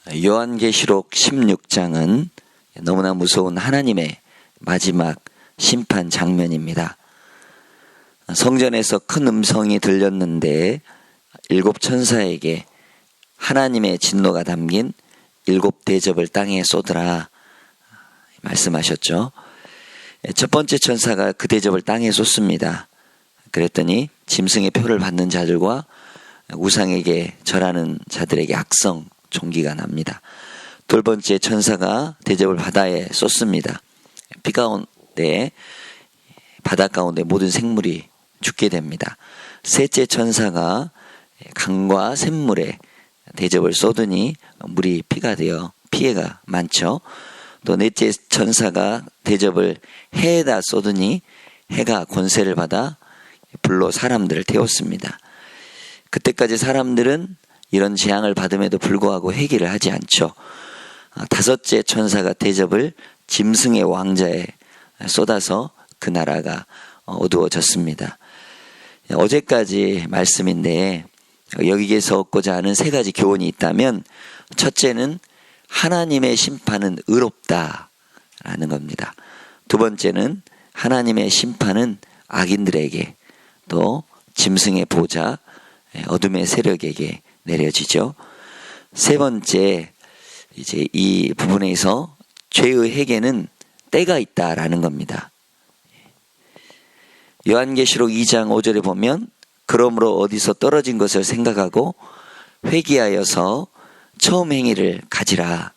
요한계시록 16장은 너무나 무서운 하나님의 마지막 심판 장면입니다. 성전에서 큰 음성이 들렸는데 7 천사에게 하나님의 진노가 담긴 7 대접을 땅에 쏟으라 말씀하셨죠. 첫 번째 천사가 그 대접을 땅에 쏟습니다. 그랬더니 짐승의 표를 받는 자들과 우상에게 절하는 자들에게 악성 종기가 납니다. 두 번째 천사가 대접을 바다에 쏟습니다. 피 가운데 바다 가운데 모든 생물이 죽게 됩니다. 셋째 천사가 강과 샘물에 대접을 쏟으니 물이 피가 되어 피해가 많죠. 또 넷째 천사가 대접을 해에다 쏟으니 해가 권세를 받아 불로 사람들을 태웠습니다. 그때까지 사람들은 이런 재앙을 받음에도 불구하고 회개를 하지 않죠. 다섯째 천사가 대접을 짐승의 왕자에 쏟아서 그 나라가 어두워졌습니다. 어제까지 말씀인데 여기에서 얻고자 하는 3가지 교훈이 있다면, 첫째는 하나님의 심판은 의롭다라는 겁니다. 두 번째는 하나님의 심판은 악인들에게, 또 짐승의 보좌, 어둠의 세력에게 내려지죠. 세 번째, 이제 이 부분에서 죄의 회개는 때가 있다라는 겁니다. 요한계시록 2장 5절에 보면, 그러므로 어디서 떨어진 것을 생각하고 회개하여서 처음 행위를 가지라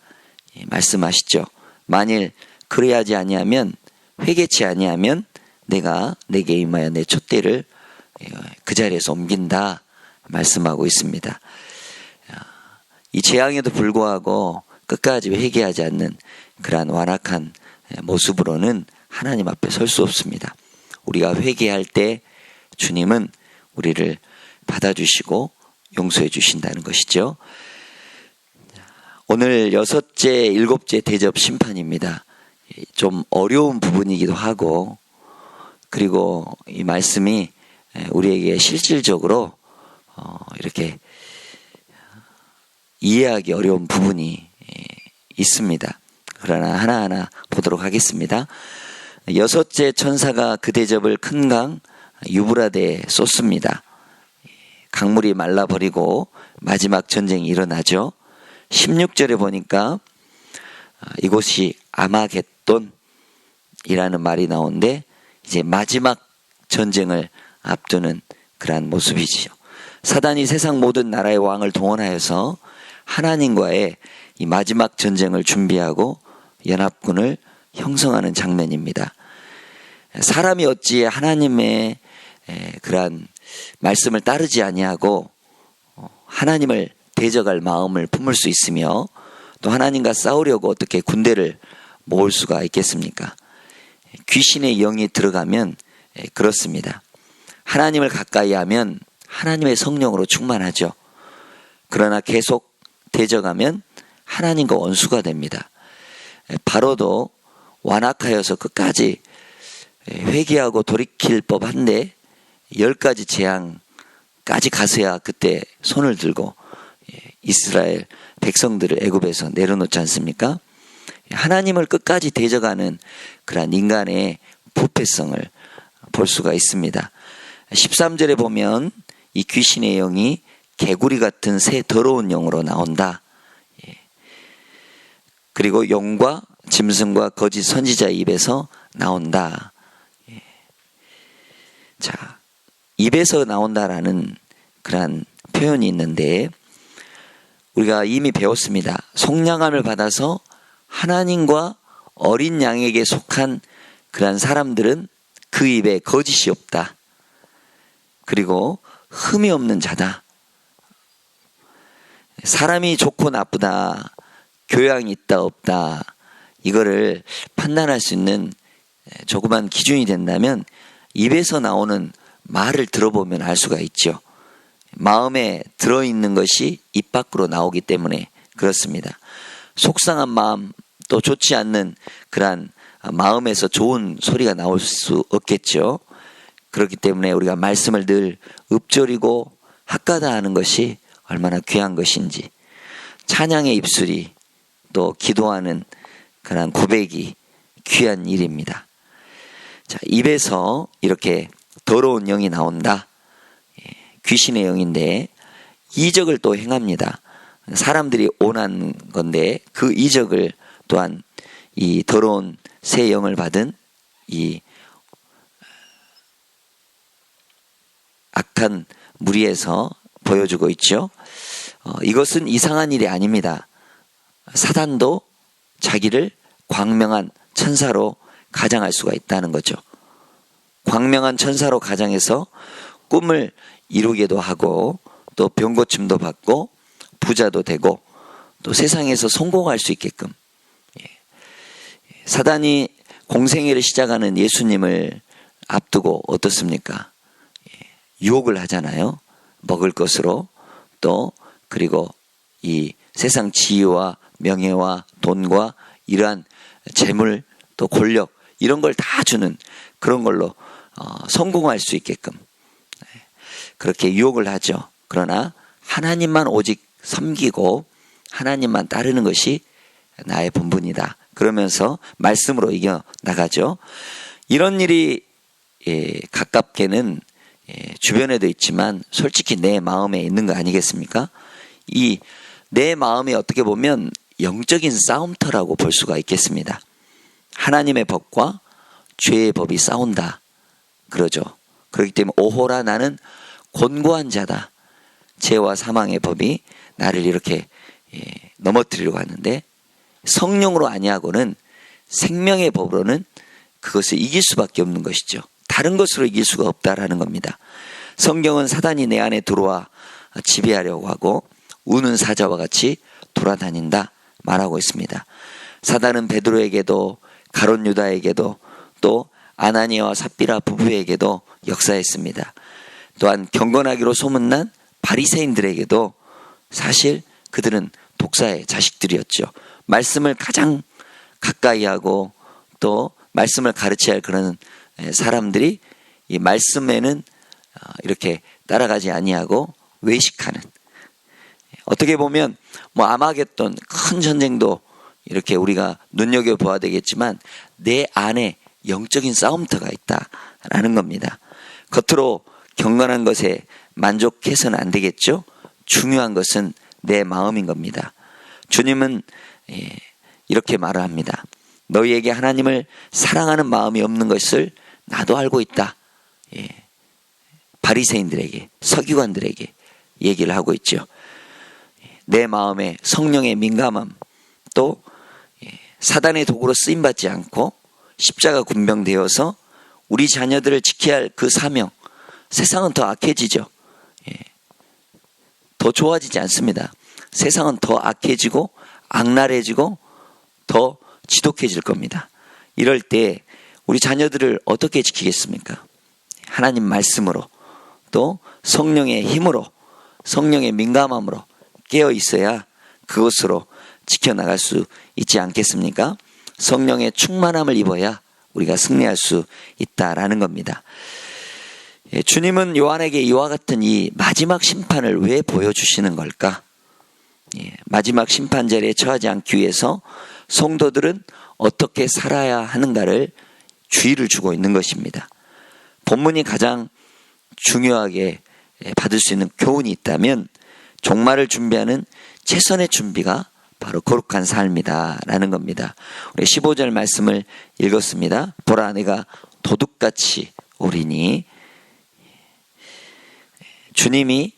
말씀하시죠. 만일 그래야지 아니하면, 회개치 아니하면 내가 내게 임하여 내 촛대를 그 자리에서 옮긴다 말씀하고 있습니다. 이 재앙에도 불구하고 끝까지 회개하지 않는 그러한 완악한 모습으로는 하나님 앞에 설 수 없습니다. 우리가 회개할 때 주님은 우리를 받아주시고 용서해 주신다는 것이죠. 오늘 6째, 7째 대접 심판입니다. 좀 어려운 부분이기도 하고, 그리고 이 말씀이 우리에게 실질적으로 이렇게 이해하기 어려운 부분이 있습니다. 그러나 하나하나 보도록 하겠습니다. 6째 천사가 그 대접을 큰 강 유브라데에 쏟습니다. 강물이 말라버리고 마지막 전쟁이 일어나죠. 16절에 보니까 이곳이 아마겟돈이라는 말이 나오는데, 이제 마지막 전쟁을 앞두는 그러한 모습이지요. 사단이 세상 모든 나라의 왕을 동원하여서 하나님과의 이 마지막 전쟁을 준비하고 연합군을 형성하는 장면입니다. 사람이 어찌 하나님의 그러한 말씀을 따르지 아니하고 하나님을 대적할 마음을 품을 수 있으며, 또 하나님과 싸우려고 어떻게 군대를 모을 수가 있겠습니까? 귀신의 영이 들어가면 그렇습니다. 하나님을 가까이 하면 하나님의 성령으로 충만하죠. 그러나 계속 대적하면 하나님과 원수가 됩니다. 바로도 완악하여서 끝까지 회개하고 돌이킬 법한데 10가지 재앙까지 가서야 그때 손을 들고 이스라엘 백성들을 애굽에서 내려놓지 않습니까? 하나님을 끝까지 대적하는 그런 인간의 부패성을 볼 수가 있습니다. 13절에 보면 이 귀신의 영이 개구리 같은 새 더러운 영으로 나온다. 그리고 용과 짐승과 거짓 선지자 입에서 나온다. 자, 입에서 나온다라는 그런 표현이 있는데, 우리가 이미 배웠습니다. 속량함을 받아서 하나님과 어린 양에게 속한 그런 사람들은 그 입에 거짓이 없다. 그리고 흠이 없는 자다. 사람이 좋고 나쁘다, 교양이 있다 없다, 이거를 판단할 수 있는 조그만 기준이 된다면 입에서 나오는 말을 들어보면 알 수가 있죠. 마음에 들어있는 것이 입 밖으로 나오기 때문에 그렇습니다. 속상한 마음, 또 좋지 않는 그러한 마음에서 좋은 소리가 나올 수 없겠죠. 그렇기 때문에 우리가 말씀을 늘 읊조리고 학가다 하는 것이 얼마나 귀한 것인지. 찬양의 입술이 또 기도하는 그런 고백이 귀한 일입니다. 자, 입에서 이렇게 더러운 영이 나온다. 귀신의 영인데 이적을 또 행합니다. 사람들이 원한 건데 그 이적을 또한 이 더러운 새 영을 받은 이 악한 무리에서 보여주고 있죠. 이것은 이상한 일이 아닙니다. 사단도 자기를 광명한 천사로 가장할 수가 있다는 거죠. 광명한 천사로 가장해서 꿈을 이루기도 하고 또 병고침도 받고 부자도 되고 또 세상에서 성공할 수 있게끔, 사단이 공생애를 시작하는 예수님을 앞두고 어떻습니까? 유혹을 하잖아요. 먹을 것으로 또 그리고 이 세상 지위와 명예와 돈과 이러한 재물 또 권력 이런 걸 다 주는 그런 걸로 성공할 수 있게끔 그렇게 유혹을 하죠. 그러나 하나님만 오직 섬기고 하나님만 따르는 것이 나의 본분이다. 그러면서 말씀으로 이겨나가죠. 이런 일이 가깝게는 주변에도 있지만 솔직히 내 마음에 있는 거 아니겠습니까? 이 내 마음이 어떻게 보면 영적인 싸움터라고 볼 수가 있겠습니다. 하나님의 법과 죄의 법이 싸운다. 그러죠. 그렇기 때문에 오호라 나는 곤고한 자다. 죄와 사망의 법이 나를 이렇게 넘어뜨리려고 하는데 성령으로 아니하고는 생명의 법으로는 그것을 이길 수밖에 없는 것이죠. 다른 것으로 이길 수가 없다라는 겁니다. 성경은 사단이 내 안에 들어와 지배하려고 하고 우는 사자와 같이 돌아다닌다 말하고 있습니다. 사단은 베드로에게도 가룟 유다에게도 또 아나니아와 삽비라 부부에게도 역사했습니다. 또한 경건하기로 소문난 바리새인들에게도 사실 그들은 독사의 자식들이었죠. 말씀을 가장 가까이 하고 또 말씀을 가르쳐야 할 그런 사람들이 이 말씀에는 이렇게 따라가지 아니하고 외식하는, 어떻게 보면 뭐 아마겟돈 큰 전쟁도 이렇게 우리가 눈여겨보아야 되겠지만 내 안에 영적인 싸움터가 있다라는 겁니다. 겉으로 경건한 것에 만족해서는 안 되겠죠. 중요한 것은 내 마음인 겁니다. 주님은 이렇게 말을 합니다. 너희에게 하나님을 사랑하는 마음이 없는 것을 나도 알고 있다. 바리새인들에게, 서기관들에게 얘기를 하고 있죠. 내 마음에 성령의 민감함, 또 사단의 도구로 쓰임받지 않고 십자가 군병되어서 우리 자녀들을 지켜야 할 그 사명, 세상은 더 악해지죠. 더 좋아지지 않습니다. 세상은 더 악해지고 악랄해지고 더 지독해질 겁니다. 이럴 때 우리 자녀들을 어떻게 지키겠습니까? 하나님 말씀으로 또 성령의 힘으로 성령의 민감함으로 깨어 있어야 그것으로 지켜나갈 수 있지 않겠습니까? 성령의 충만함을 입어야 우리가 승리할 수 있다라는 겁니다. 주님은 요한에게 이와 같은 이 마지막 심판을 왜 보여주시는 걸까? 마지막 심판자리에 처하지 않기 위해서 성도들은 어떻게 살아야 하는가를 주의를 주고 있는 것입니다. 본문이 가장 중요하게 받을 수 있는 교훈이 있다면 종말을 준비하는 최선의 준비가 바로 거룩한 삶이다 라는 겁니다. 우리 15절 말씀을 읽었습니다. 보라 내가 도둑같이 오리니, 주님이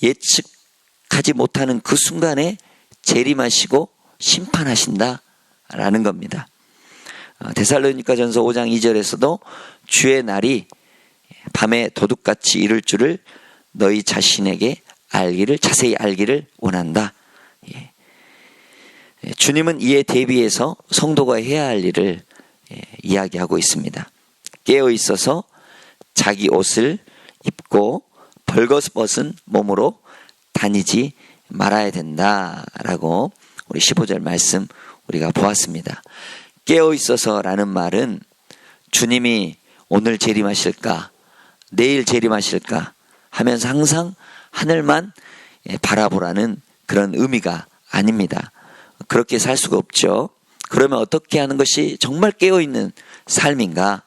예측하지 못하는 그 순간에 재림하시고 심판하신다 라는 겁니다. 데살로니가전서 5장 2절에서도 주의 날이 밤에 도둑같이 이를 줄을 너희 자신에게 자세히 알기를 원한다. 주님은 이에 대비해서 성도가 해야 할 일을 이야기하고 있습니다. 깨어 있어서 자기 옷을 입고 벌거벗은 몸으로 다니지 말아야 된다라고 우리 15절 말씀 우리가 보았습니다. 깨어 있어서라는 말은 주님이 오늘 재림하실까, 내일 재림하실까 하면서 항상 하늘만 바라보라는 그런 의미가 아닙니다. 그렇게 살 수가 없죠. 그러면 어떻게 하는 것이 정말 깨어있는 삶인가?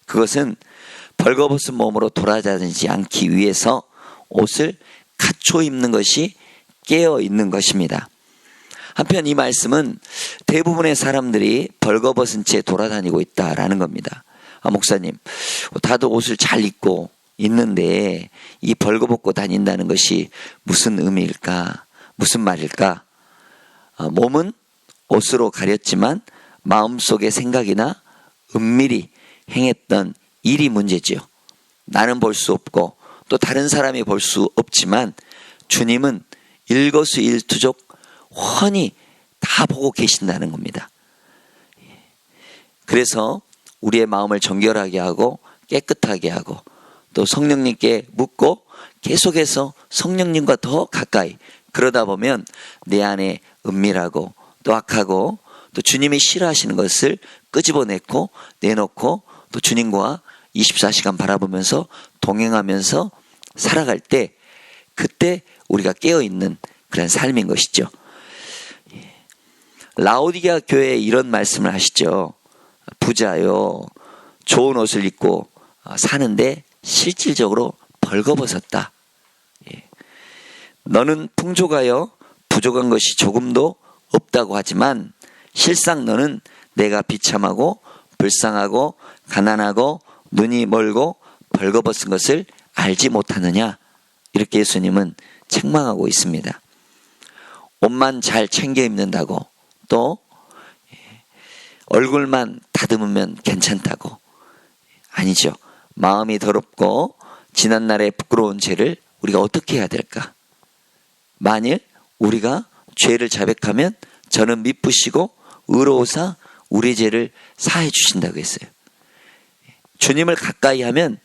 그것은 벌거벗은 몸으로 돌아다니지 않기 위해서 옷을 갖춰 입는 것이 깨어있는 것입니다. 한편 이 말씀은 대부분의 사람들이 벌거벗은 채 돌아다니고 있다라는 겁니다. 목사님, 다들 옷을 잘 입고 있는데 이 벌거벗고 다닌다는 것이 무슨 의미일까? 무슨 말일까? 몸은 옷으로 가렸지만 마음속의 생각이나 은밀히 행했던 일이 문제지요. 나는 볼 수 없고 또 다른 사람이 볼 수 없지만 주님은 일거수일투족 훤히 다 보고 계신다는 겁니다. 그래서 우리의 마음을 정결하게 하고 깨끗하게 하고 또 성령님께 묻고 계속해서 성령님과 더 가까이, 그러다 보면 내 안에 은밀하고 또 악하고 또 주님이 싫어하시는 것을 끄집어내고 내놓고 또 주님과 24시간 바라보면서 동행하면서 살아갈 때, 그때 우리가 깨어있는 그런 삶인 것이죠. 라오디게아 교회에 이런 말씀을 하시죠. 부자요, 좋은 옷을 입고 사는데 실질적으로 벌거벗었다. 너는 풍족하여 부족한 것이 조금도 없다고 하지만 실상 너는 내가 비참하고 불쌍하고 가난하고 눈이 멀고 벌거벗은 것을 알지 못하느냐, 이렇게 예수님은 책망하고 있습니다. 옷만 잘 챙겨 입는다고, 또 얼굴만 다듬으면 괜찮다고. 아니죠. 마음이 더럽고 지난날의 부끄러운 죄를 우리가 어떻게 해야 될까? 만일 우리가 죄를 자백하면 저는 미쁘시고 의로우사 우리 죄를 사해 주신다고 했어요. 주님을 가까이 하면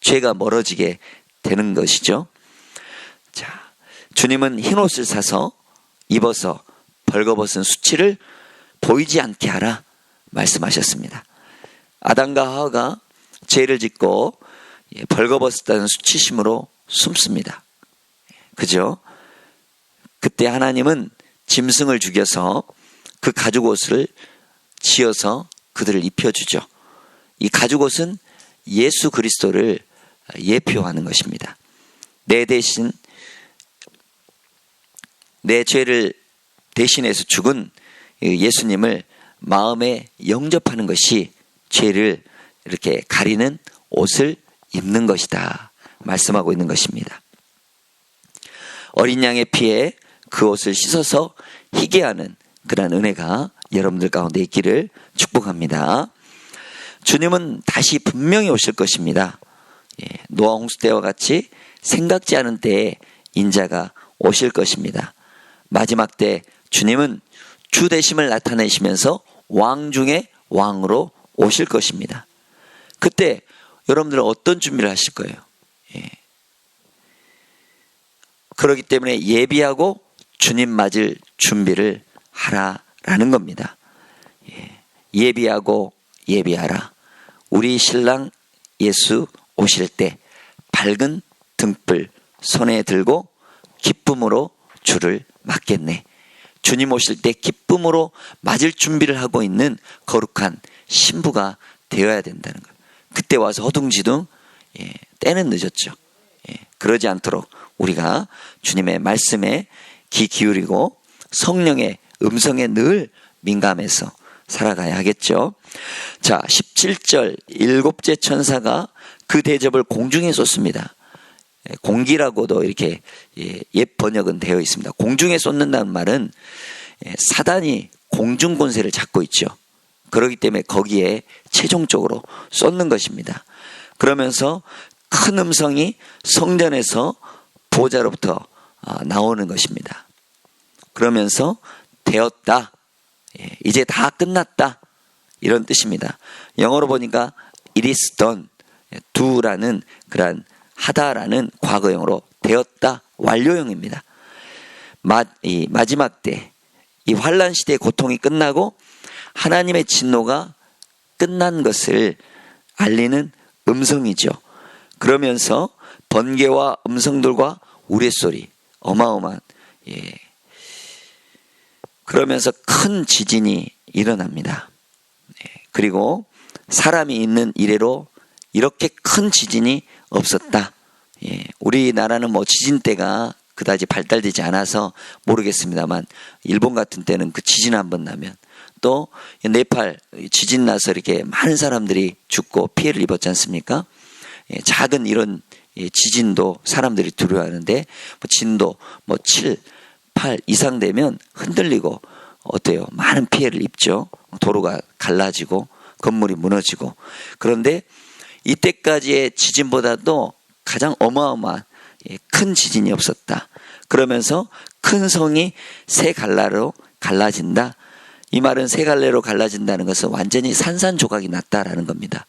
죄가 멀어지게 되는 것이죠. 자, 주님은 흰 옷을 사서 입어서 벌거벗은 수치를 보이지 않게 하라 말씀하셨습니다. 아담과 하와가 죄를 짓고 벌거벗었다는 수치심으로 숨습니다. 그죠? 그때 하나님은 짐승을 죽여서 그 가죽옷을 지어서 그들을 입혀주죠. 이 가죽옷은 예수 그리스도를 예표하는 것입니다. 내 대신, 내 죄를 대신해서 죽은 예수님을 마음에 영접하는 것이 죄를 이렇게 가리는 옷을 입는 것이다 말씀하고 있는 것입니다. 어린 양의 피에 그 옷을 씻어서 희게 하는 그런 은혜가 여러분들 가운데 있기를 축복합니다. 주님은 다시 분명히 오실 것입니다. 노아 홍수 때와 같이 생각지 않은 때에 인자가 오실 것입니다. 마지막 때 주님은 주 되심을 나타내시면서 왕 중에 왕으로 오실 것입니다. 그때 여러분들은 어떤 준비를 하실 거예요? 그렇기 때문에 예비하고 주님 맞을 준비를 하라라는 겁니다. 예비하고 예비하라. 우리 신랑 예수 오실 때 밝은 등불 손에 들고 기쁨으로 주를 맞겠네. 주님 오실 때 기쁨으로 맞을 준비를 하고 있는 거룩한 신부가 되어야 된다는 거예요. 그때 와서 허둥지둥, 때는 늦었죠. 그러지 않도록 우리가 주님의 말씀에 귀 기울이고 성령의 음성에 늘 민감해서 살아가야 하겠죠. 자, 17절 일곱째 천사가 그 대접을 공중에 쏟습니다. 공기라고도 이렇게 옛 번역은 되어 있습니다. 공중에 쏟는다는 말은 사단이 공중 권세를 잡고 있죠. 그렇기 때문에 거기에 최종적으로 쏟는 것입니다. 그러면서 큰 음성이 성전에서 보좌로부터 나오는 것입니다. 그러면서 되었다, 이제 다 끝났다, 이런 뜻입니다. 영어로 보니까 it is done, do라는 그런 하다라는 과거형으로 되었다, 완료형입니다. 이 마지막 때, 이 환난 시대의 고통이 끝나고 하나님의 진노가 끝난 것을 알리는 음성이죠. 그러면서 번개와 음성들과 우레소리, 어마어마한 그러면서 큰 지진이 일어납니다. 그리고 사람이 있는 이래로 이렇게 큰 지진이 없었다. 우리나라는 뭐 지진대가 그다지 발달되지 않아서 모르겠습니다만 일본 같은 때는 그 지진 한번 나면, 또 네팔 지진 나서 이렇게 많은 사람들이 죽고 피해를 입었지 않습니까? 작은 이런 지진도 사람들이 두려워하는데 진도 7, 8 이상 되면 흔들리고 어때요? 많은 피해를 입죠. 도로가 갈라지고 건물이 무너지고. 그런데 이때까지의 지진보다도 가장 어마어마한 큰 지진이 없었다. 그러면서 큰 성이 세 갈래로 갈라진다. 이 말은 세 갈래로 갈라진다는 것은 완전히 산산조각이 났다라는 겁니다.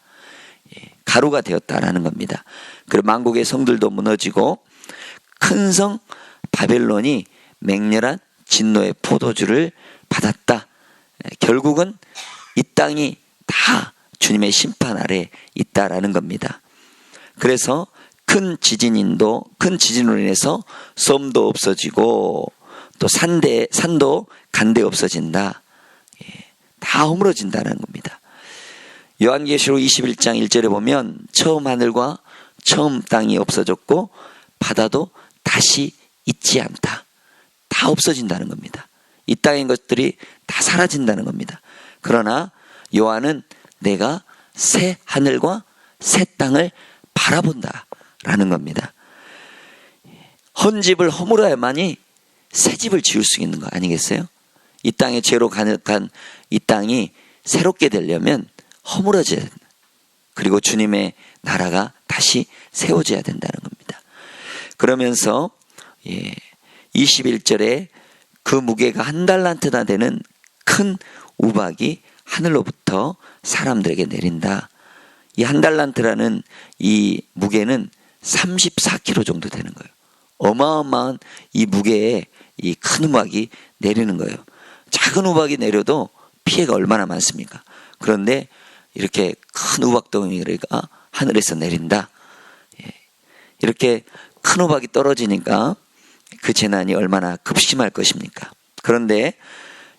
가루가 되었다라는 겁니다. 그리고 만국의 성들도 무너지고 큰 성 바벨론이 맹렬한 진노의 포도주를 받았다. 결국은 이 땅이 다 주님의 심판 아래 있다라는 겁니다. 그래서 큰 지진으로 인해서 섬도 없어지고 또 산도 간데 없어진다. 다 허물어진다는 겁니다. 요한계시록 21장 1절에 보면 처음 하늘과 처음 땅이 없어졌고 바다도 다시 있지 않다. 다 없어진다는 겁니다. 이 땅의 것들이 다 사라진다는 겁니다. 그러나 요한은 내가 새 하늘과 새 땅을 바라본다 라는 겁니다. 헌 집을 허물어야만이 새 집을 지을 수 있는 거 아니겠어요? 이 땅에 죄로 가득한 이 땅이 새롭게 되려면 허물어져야 된다. 그리고 주님의 나라가 다시 세워져야 된다는 겁니다. 그러면서 21절에 그 무게가 1달란트나 되는 큰 우박이 하늘로부터 사람들에게 내린다. 이 1달란트라는 이 무게는 34kg 정도 되는 거예요. 어마어마한 이 무게에 이 큰 우박이 내리는 거예요. 작은 우박이 내려도 피해가 얼마나 많습니까? 그런데 이렇게 큰 우박덩이가 하늘에서 내린다. 이렇게 큰 우박이 떨어지니까 그 재난이 얼마나 급심할 것입니까? 그런데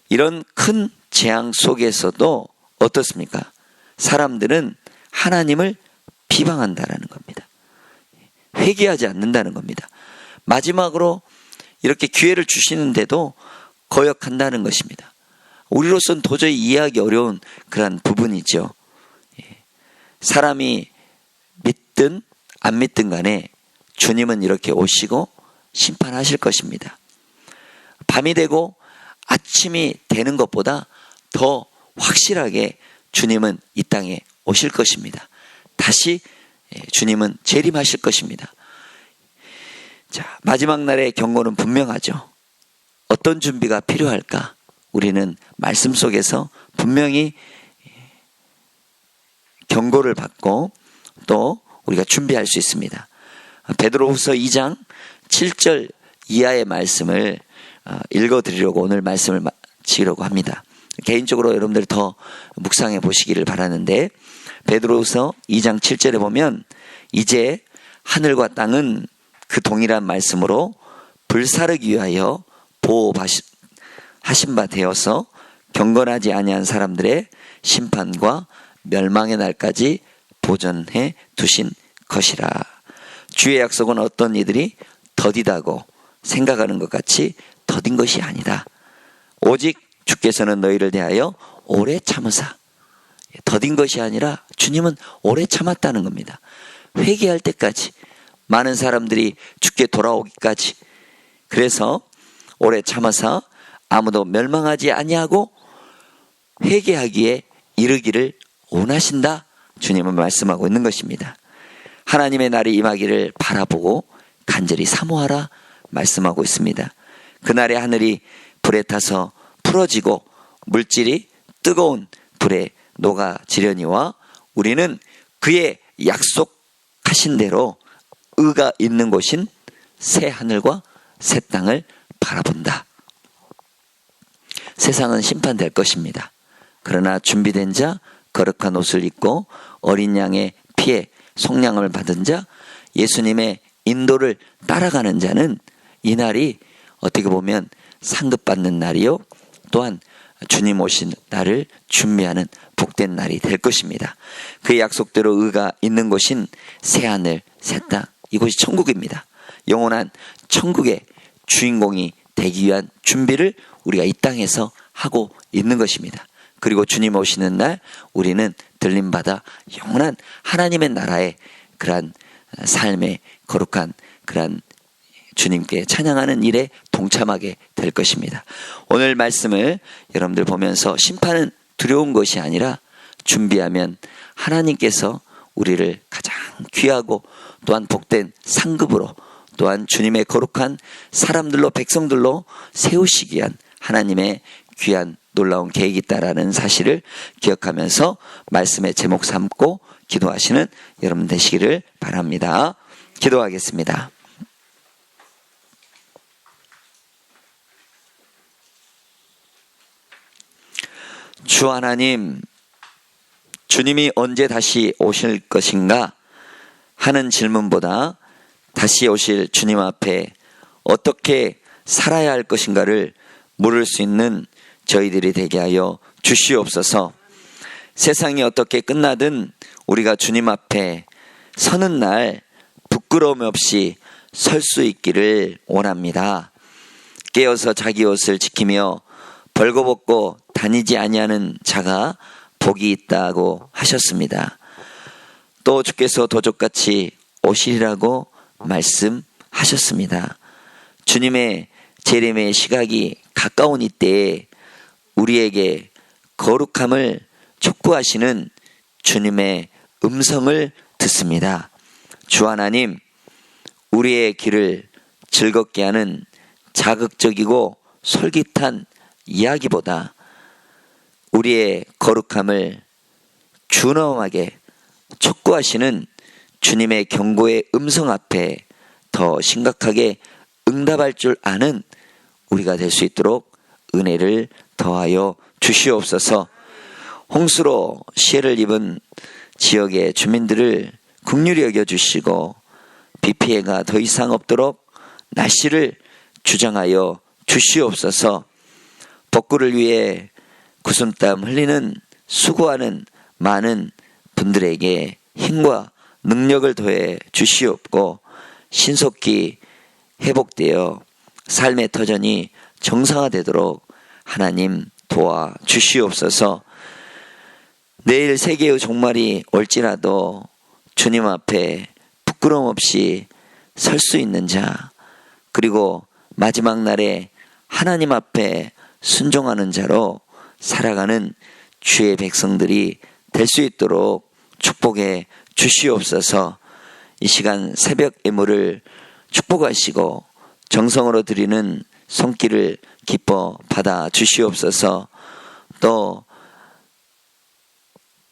이런 큰 재앙 속에서도 어떻습니까? 사람들은 하나님을 비방한다라는 겁니다. 회개하지 않는다는 겁니다. 마지막으로 이렇게 기회를 주시는데도 거역한다는 것입니다. 우리로서는 도저히 이해하기 어려운 그런 부분이죠. 사람이 믿든 안 믿든 간에 주님은 이렇게 오시고 심판하실 것입니다. 밤이 되고 아침이 되는 것보다 더 확실하게 주님은 이 땅에 오실 것입니다. 다시 주님은 재림하실 것입니다. 자, 마지막 날의 경고는 분명하죠. 어떤 준비가 필요할까? 우리는 말씀 속에서 분명히 경고를 받고 또 우리가 준비할 수 있습니다. 베드로후서 2장 7절 이하의 말씀을 읽어드리려고 오늘 말씀을 마치려고 합니다. 개인적으로 여러분들 더 묵상해 보시기를 바라는데, 베드로후서 2장 7절에 보면 이제 하늘과 땅은 그 동일한 말씀으로 불사르기 위하여 보호하신 바 되어서 경건하지 아니한 사람들의 심판과 멸망의 날까지 보존해 두신 것이라. 주의 약속은 어떤 이들이 더디다고 생각하는 것 같이 더딘 것이 아니다. 오직 주께서는 너희를 대하여 오래 참으사. 더딘 것이 아니라 주님은 오래 참았다는 겁니다. 회개할 때까지, 많은 사람들이 주께 돌아오기까지. 그래서 오래 참아서 아무도 멸망하지 아니하고 회개하기에 이르기를 원하신다. 주님은 말씀하고 있는 것입니다. 하나님의 날이 임하기를 바라보고 간절히 사모하라 말씀하고 있습니다. 그날의 하늘이 불에 타서 풀어지고 물질이 뜨거운 불에 녹아지려니와 우리는 그의 약속하신 대로 의가 있는 곳인 새 하늘과 새 땅을 바라본다. 세상은 심판될 것입니다. 그러나 준비된 자, 거룩한 옷을 입고 어린 양의 피에 속량을 받은 자, 예수님의 인도를 따라가는 자는 이 날이 어떻게 보면 상급받는 날이요, 또한 주님 오신 날을 준비하는 복된 날이 될 것입니다. 그 약속대로 의가 있는 곳인 새하늘 새 땅, 이곳이 천국입니다. 영원한 천국의 주인공이 되기 위한 준비를 우리가 이 땅에서 하고 있는 것입니다. 그리고 주님 오시는 날 우리는 들림받아 영원한 하나님의 나라의 그러한 삶의 거룩한 그러한 주님께 찬양하는 일에 동참하게 될 것입니다. 오늘 말씀을 여러분들 보면서 심판은 두려운 것이 아니라 준비하면 하나님께서 우리를 가장 귀하고 또한 복된 상급으로 또한 주님의 거룩한 사람들로 백성들로 세우시기 위한 하나님의 귀한 놀라운 계획이 있다라는 사실을 기억하면서 말씀의 제목 삼고 기도하시는 여러분 되시기를 바랍니다. 기도하겠습니다. 주 하나님, 주님이 언제 다시 오실 것인가 하는 질문보다 다시 오실 주님 앞에 어떻게 살아야 할 것인가를 물을 수 있는 저희들이 되게 하여 주시옵소서. 세상이 어떻게 끝나든 우리가 주님 앞에 서는 날 부끄러움 없이 설 수 있기를 원합니다. 깨어서 자기 옷을 지키며 벌거벗고 다니지 아니하는 자가 복이 있다고 하셨습니다. 또 주께서 도적같이 오시리라고 말씀하셨습니다. 주님의 재림의 시각이 가까운 이때에 우리에게 거룩함을 촉구하시는 주님의 음성을 듣습니다. 주 하나님, 우리의 길을 즐겁게 하는 자극적이고 솔깃한 이야기보다 우리의 거룩함을 준엄하게 촉구하시는 주님의 경고의 음성 앞에 더 심각하게 응답할 줄 아는 우리가 될 수 있도록 은혜를 더하여 주시옵소서. 홍수로 시해를 입은 지역의 주민들을 긍휼히 여겨주시고 비 피해가 더 이상 없도록 날씨를 주장하여 주시옵소서. 복구를 위해 구슴땀 흘리는 수고하는 많은 분들에게 힘과 능력을 더해 주시옵고 신속히 회복되어 삶의 터전이 정상화되도록 하나님 도와 주시옵소서. 내일 세계의 종말이 올지라도 주님 앞에 부끄러움 없이 설 수 있는 자, 그리고 마지막 날에 하나님 앞에 순종하는 자로 살아가는 주의 백성들이 될 수 있도록 축복해 주시옵소서. 이 시간 새벽 예물을 축복하시고 정성으로 드리는 손길을 기뻐 받아 주시옵소서. 또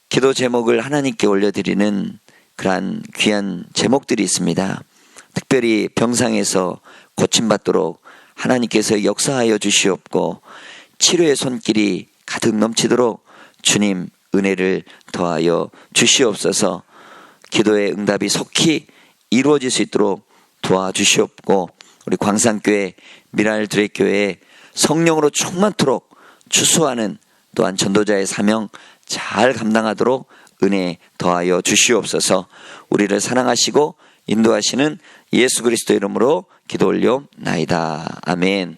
기도 제목을 하나님께 올려드리는 그러한 귀한 제목들이 있습니다. 특별히 병상에서 고침받도록 하나님께서 역사하여 주시옵고 치료의 손길이 가득 넘치도록 주님 은혜를 더하여 주시옵소서. 기도의 응답이 속히 이루어질 수 있도록 도와주시옵고 우리 광산교회 미랄드레교회 성령으로 충만토록 추수하는 또한 전도자의 사명 잘 감당하도록 은혜 더하여 주시옵소서. 우리를 사랑하시고 인도하시는 예수 그리스도 이름으로 기도 올려나이다. 아멘.